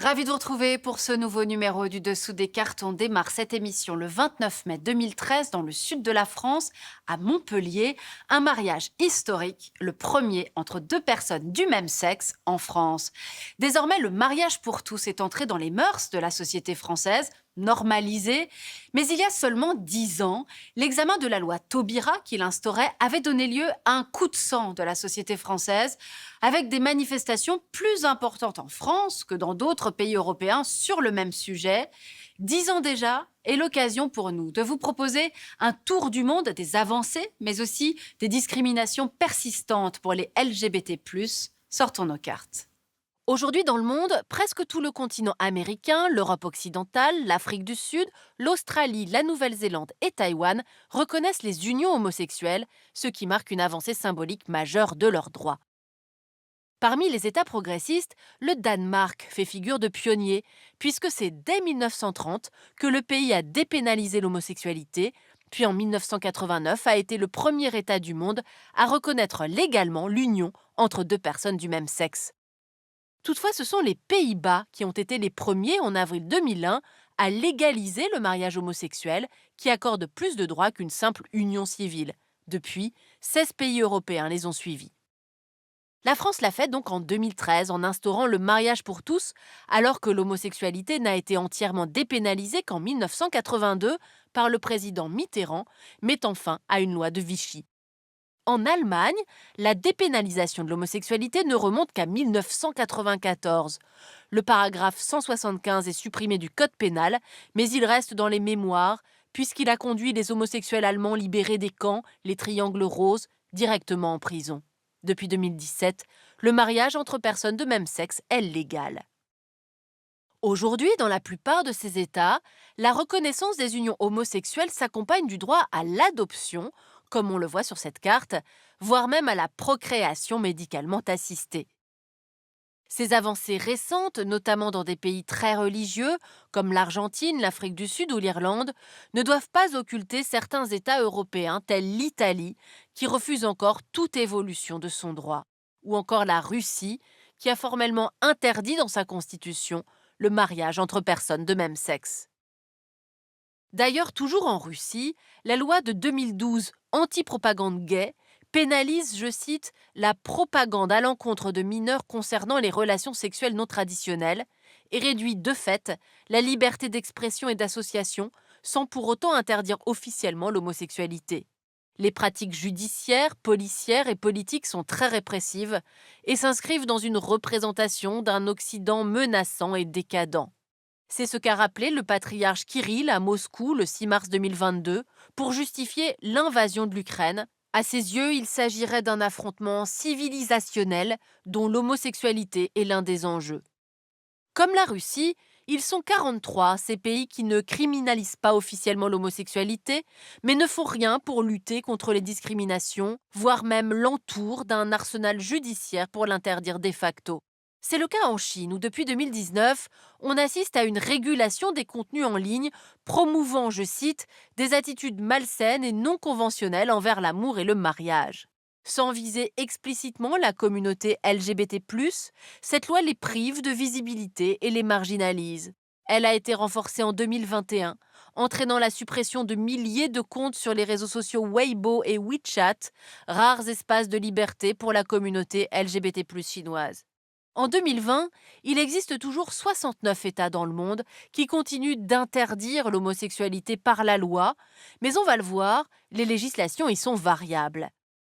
Ravi de vous retrouver pour ce nouveau numéro du Dessous des cartes. On démarre cette émission le 29 mai 2013 dans le sud de la France, à Montpellier. Un mariage historique, le premier entre deux personnes du même sexe en France. Désormais, le mariage pour tous est entré dans les mœurs de la société française, normalisé. Mais il y a seulement 10 ans, l'examen de la loi Taubira qui l'instaurait avait donné lieu à un coup de sang de la société française, avec des manifestations plus importantes en France que dans d'autres pays européens sur le même sujet. 10 ans déjà est l'occasion pour nous de vous proposer un tour du monde des avancées, mais aussi des discriminations persistantes pour les LGBT+. Sortons nos cartes. Aujourd'hui dans le monde, presque tout le continent américain, l'Europe occidentale, l'Afrique du Sud, l'Australie, la Nouvelle-Zélande et Taïwan reconnaissent les unions homosexuelles, ce qui marque une avancée symbolique majeure de leurs droits. Parmi les États progressistes, le Danemark fait figure de pionnier, puisque c'est dès 1930 que le pays a dépénalisé l'homosexualité, puis en 1989 a été le premier État du monde à reconnaître légalement l'union entre deux personnes du même sexe. Toutefois, ce sont les Pays-Bas qui ont été les premiers en avril 2001 à légaliser le mariage homosexuel, qui accorde plus de droits qu'une simple union civile. Depuis, 16 pays européens les ont suivis. La France l'a fait donc en 2013 en instaurant le mariage pour tous, alors que l'homosexualité n'a été entièrement dépénalisée qu'en 1982 par le président Mitterrand, mettant fin à une loi de Vichy. En Allemagne, la dépénalisation de l'homosexualité ne remonte qu'à 1994. Le paragraphe 175 est supprimé du code pénal, mais il reste dans les mémoires, puisqu'il a conduit les homosexuels allemands libérés des camps, les triangles roses, directement en prison. Depuis 2017, le mariage entre personnes de même sexe est légal. Aujourd'hui, dans la plupart de ces États, la reconnaissance des unions homosexuelles s'accompagne du droit à l'adoption, comme on le voit sur cette carte, voire même à la procréation médicalement assistée. Ces avancées récentes, notamment dans des pays très religieux, comme l'Argentine, l'Afrique du Sud ou l'Irlande, ne doivent pas occulter certains États européens, tels l'Italie, qui refuse encore toute évolution de son droit, ou encore la Russie, qui a formellement interdit dans sa constitution le mariage entre personnes de même sexe. D'ailleurs, toujours en Russie, la loi de 2012 anti-propagande gay pénalise, je cite, la propagande à l'encontre de mineurs concernant les relations sexuelles non traditionnelles et réduit de fait la liberté d'expression et d'association sans pour autant interdire officiellement l'homosexualité. Les pratiques judiciaires, policières et politiques sont très répressives et s'inscrivent dans une représentation d'un Occident menaçant et décadent. C'est ce qu'a rappelé le patriarche Kirill à Moscou le 6 mars 2022 pour justifier l'invasion de l'Ukraine. À ses yeux, il s'agirait d'un affrontement civilisationnel dont l'homosexualité est l'un des enjeux. Comme la Russie, ils sont 43, ces pays qui ne criminalisent pas officiellement l'homosexualité, mais ne font rien pour lutter contre les discriminations, voire même l'entourent d'un arsenal judiciaire pour l'interdire de facto. C'est le cas en Chine où depuis 2019, on assiste à une régulation des contenus en ligne promouvant, je cite, des attitudes malsaines et non conventionnelles envers l'amour et le mariage. Sans viser explicitement la communauté LGBT+, cette loi les prive de visibilité et les marginalise. Elle a été renforcée en 2021, entraînant la suppression de milliers de comptes sur les réseaux sociaux Weibo et WeChat, rares espaces de liberté pour la communauté LGBT+ chinoise. En 2020, il existe toujours 69 États dans le monde qui continuent d'interdire l'homosexualité par la loi, mais on va le voir, les législations y sont variables.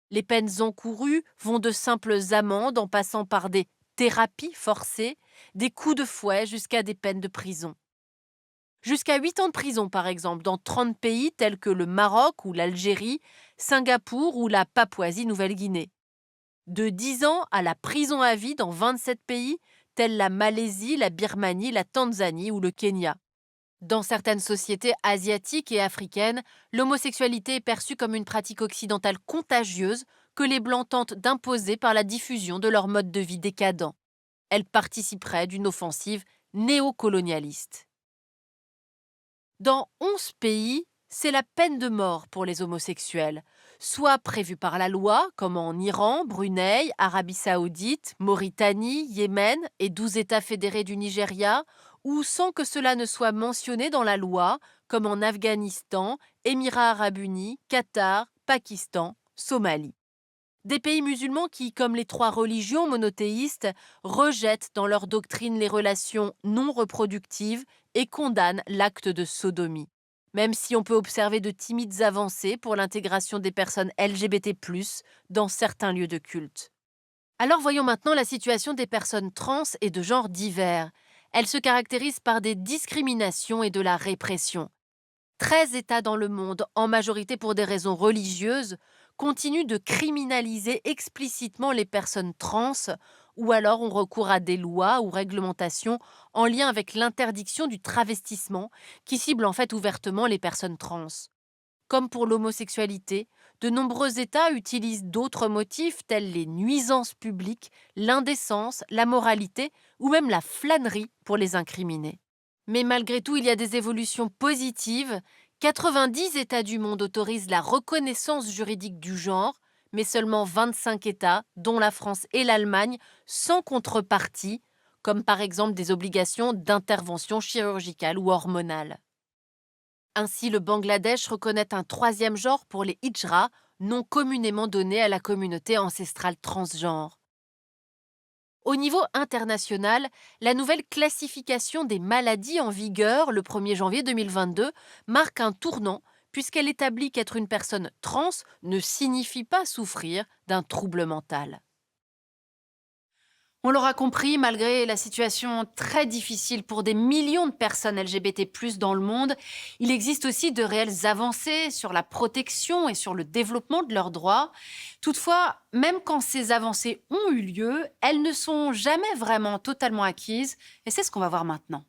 Les peines encourues vont de simples amendes en passant par des thérapies forcées, des coups de fouet jusqu'à des peines de prison. Jusqu'à 8 ans de prison, par exemple, dans 30 pays tels que le Maroc ou l'Algérie, Singapour ou la Papouasie-Nouvelle-Guinée. De 10 ans à la prison à vie dans 27 pays tels la Malaisie, la Birmanie, la Tanzanie ou le Kenya. Dans certaines sociétés asiatiques et africaines, l'homosexualité est perçue comme une pratique occidentale contagieuse que les Blancs tentent d'imposer par la diffusion de leur mode de vie décadent. Elle participerait d'une offensive néocolonialiste. Dans 11 pays, c'est la peine de mort pour les homosexuels, soit prévues par la loi, comme en Iran, Brunei, Arabie Saoudite, Mauritanie, Yémen et 12 États fédérés du Nigeria, ou sans que cela ne soit mentionné dans la loi, comme en Afghanistan, Émirats arabes unis, Qatar, Pakistan, Somalie. Des pays musulmans qui, comme les trois religions monothéistes, rejettent dans leur doctrine les relations non reproductives et condamnent l'acte de sodomie. Même si on peut observer de timides avancées pour l'intégration des personnes LGBT+, dans certains lieux de culte. Alors voyons maintenant la situation des personnes trans et de genres divers. Elle se caractérise par des discriminations et de la répression. 13 États dans le monde, en majorité pour des raisons religieuses, continuent de criminaliser explicitement les personnes trans ou alors ont recours à des lois ou réglementations en lien avec l'interdiction du travestissement qui cible en fait ouvertement les personnes trans. Comme pour l'homosexualité, de nombreux États utilisent d'autres motifs tels les nuisances publiques, l'indécence, la moralité ou même la flânerie pour les incriminer. Mais malgré tout, il y a des évolutions positives. 90 États du monde autorisent la reconnaissance juridique du genre, mais seulement 25 États, dont la France et l'Allemagne, sans contrepartie, comme par exemple des obligations d'intervention chirurgicale ou hormonale. Ainsi, le Bangladesh reconnaît un troisième genre pour les hijras, nom communément donné à la communauté ancestrale transgenre. Au niveau international, la nouvelle classification des maladies en vigueur le 1er janvier 2022 marque un tournant puisqu'elle établit qu'être une personne trans ne signifie pas souffrir d'un trouble mental. On l'aura compris, malgré la situation très difficile pour des millions de personnes LGBT+ dans le monde, il existe aussi de réelles avancées sur la protection et sur le développement de leurs droits. Toutefois, même quand ces avancées ont eu lieu, elles ne sont jamais vraiment totalement acquises, et c'est ce qu'on va voir maintenant.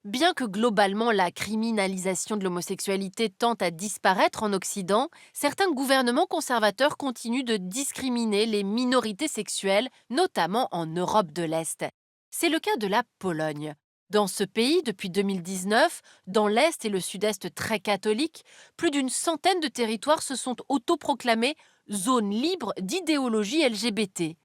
Bien que globalement la criminalisation de l'homosexualité tente à disparaître en Occident, certains gouvernements conservateurs continuent de discriminer les minorités sexuelles, notamment en Europe de l'Est. C'est le cas de la Pologne. Dans ce pays, depuis 2019, dans l'Est et le Sud-Est très catholiques, plus d'une centaine de territoires se sont autoproclamés zones libres d'idéologie LGBT.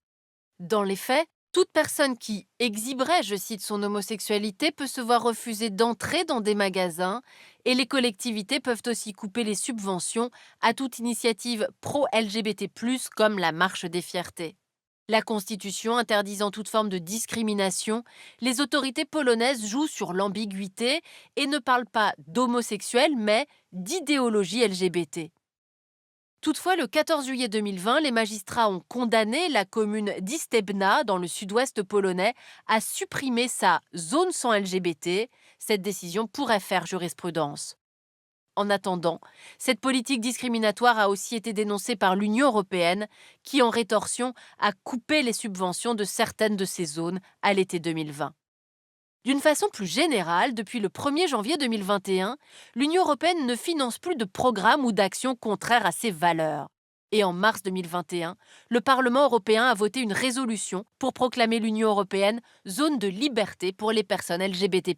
Dans les faits, toute personne qui exhiberait, je cite, son homosexualité peut se voir refuser d'entrer dans des magasins et les collectivités peuvent aussi couper les subventions à toute initiative pro-LGBT+, comme la Marche des Fiertés. La Constitution interdisant toute forme de discrimination, les autorités polonaises jouent sur l'ambiguïté et ne parlent pas d'homosexuels mais d'idéologie LGBT. Toutefois, le 14 juillet 2020, les magistrats ont condamné la commune d'Istebna, dans le sud-ouest polonais, à supprimer sa zone sans LGBT. Cette décision pourrait faire jurisprudence. En attendant, cette politique discriminatoire a aussi été dénoncée par l'Union européenne, qui, en rétorsion, a coupé les subventions de certaines de ces zones à l'été 2020. D'une façon plus générale, depuis le 1er janvier 2021, l'Union européenne ne finance plus de programmes ou d'actions contraires à ses valeurs. Et en mars 2021, le Parlement européen a voté une résolution pour proclamer l'Union européenne zone de liberté pour les personnes LGBT+.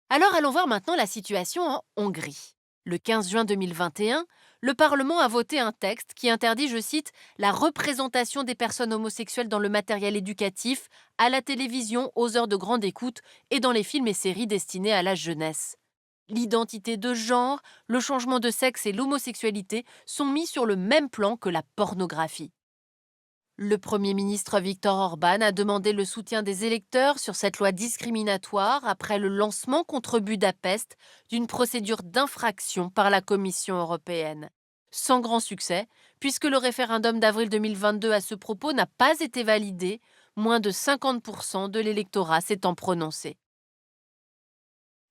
Alors allons voir maintenant la situation en Hongrie. Le 15 juin 2021, le Parlement a voté un texte qui interdit, je cite, la représentation des personnes homosexuelles dans le matériel éducatif, à la télévision, aux heures de grande écoute et dans les films et séries destinés à la jeunesse. L'identité de genre, le changement de sexe et l'homosexualité sont mis sur le même plan que la pornographie. Le Premier ministre Viktor Orban a demandé le soutien des électeurs sur cette loi discriminatoire après le lancement contre Budapest d'une procédure d'infraction par la Commission européenne. Sans grand succès, puisque le référendum d'avril 2022 à ce propos n'a pas été validé, moins de 50% de l'électorat s'étant prononcé.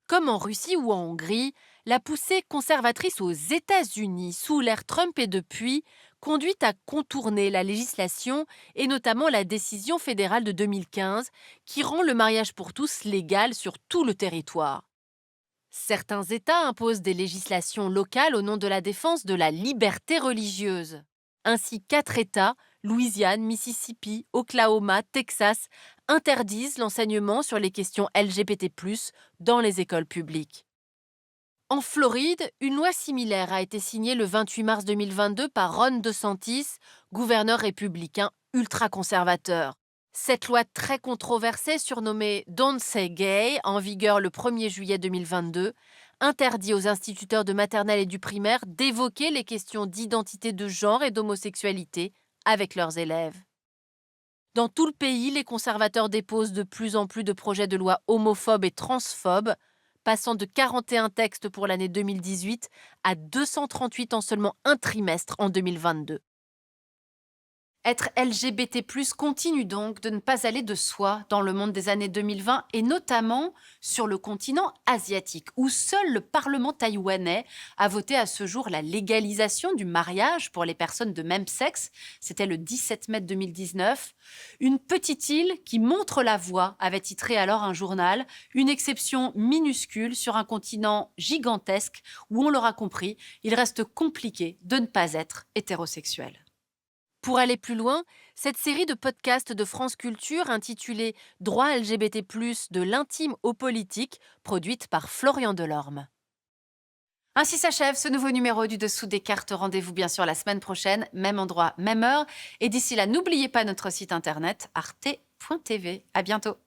Comme en Russie ou en Hongrie, la poussée conservatrice aux États-Unis sous l'ère Trump et depuis conduit à contourner la législation et notamment la décision fédérale de 2015 qui rend le mariage pour tous légal sur tout le territoire. Certains États imposent des législations locales au nom de la défense de la liberté religieuse. Ainsi, 4 États, Louisiane, Mississippi, Oklahoma, Texas, interdisent l'enseignement sur les questions LGBT+, dans les écoles publiques. En Floride, une loi similaire a été signée le 28 mars 2022 par Ron DeSantis, gouverneur républicain ultra-conservateur. Cette loi très controversée, surnommée Don't Say Gay, en vigueur le 1er juillet 2022, interdit aux instituteurs de maternelle et du primaire d'évoquer les questions d'identité de genre et d'homosexualité avec leurs élèves. Dans tout le pays, les conservateurs déposent de plus en plus de projets de loi homophobes et transphobes, passant de 41 textes pour l'année 2018 à 238 en seulement un trimestre en 2022. Être LGBT+, continue donc de ne pas aller de soi dans le monde des années 2020 et notamment sur le continent asiatique, où seul le Parlement taïwanais a voté à ce jour la légalisation du mariage pour les personnes de même sexe. C'était le 17 mai 2019. Une petite île qui montre la voie, avait titré alors un journal, une exception minuscule sur un continent gigantesque où, on l'aura compris, il reste compliqué de ne pas être hétérosexuel. Pour aller plus loin, cette série de podcasts de France Culture intitulée Droit LGBT+, de l'intime au politique, produite par Florian Delorme. Ainsi s'achève ce nouveau numéro du Dessous des cartes. Rendez-vous bien sûr la semaine prochaine, même endroit, même heure. Et d'ici là, n'oubliez pas notre site internet arte.tv. À bientôt.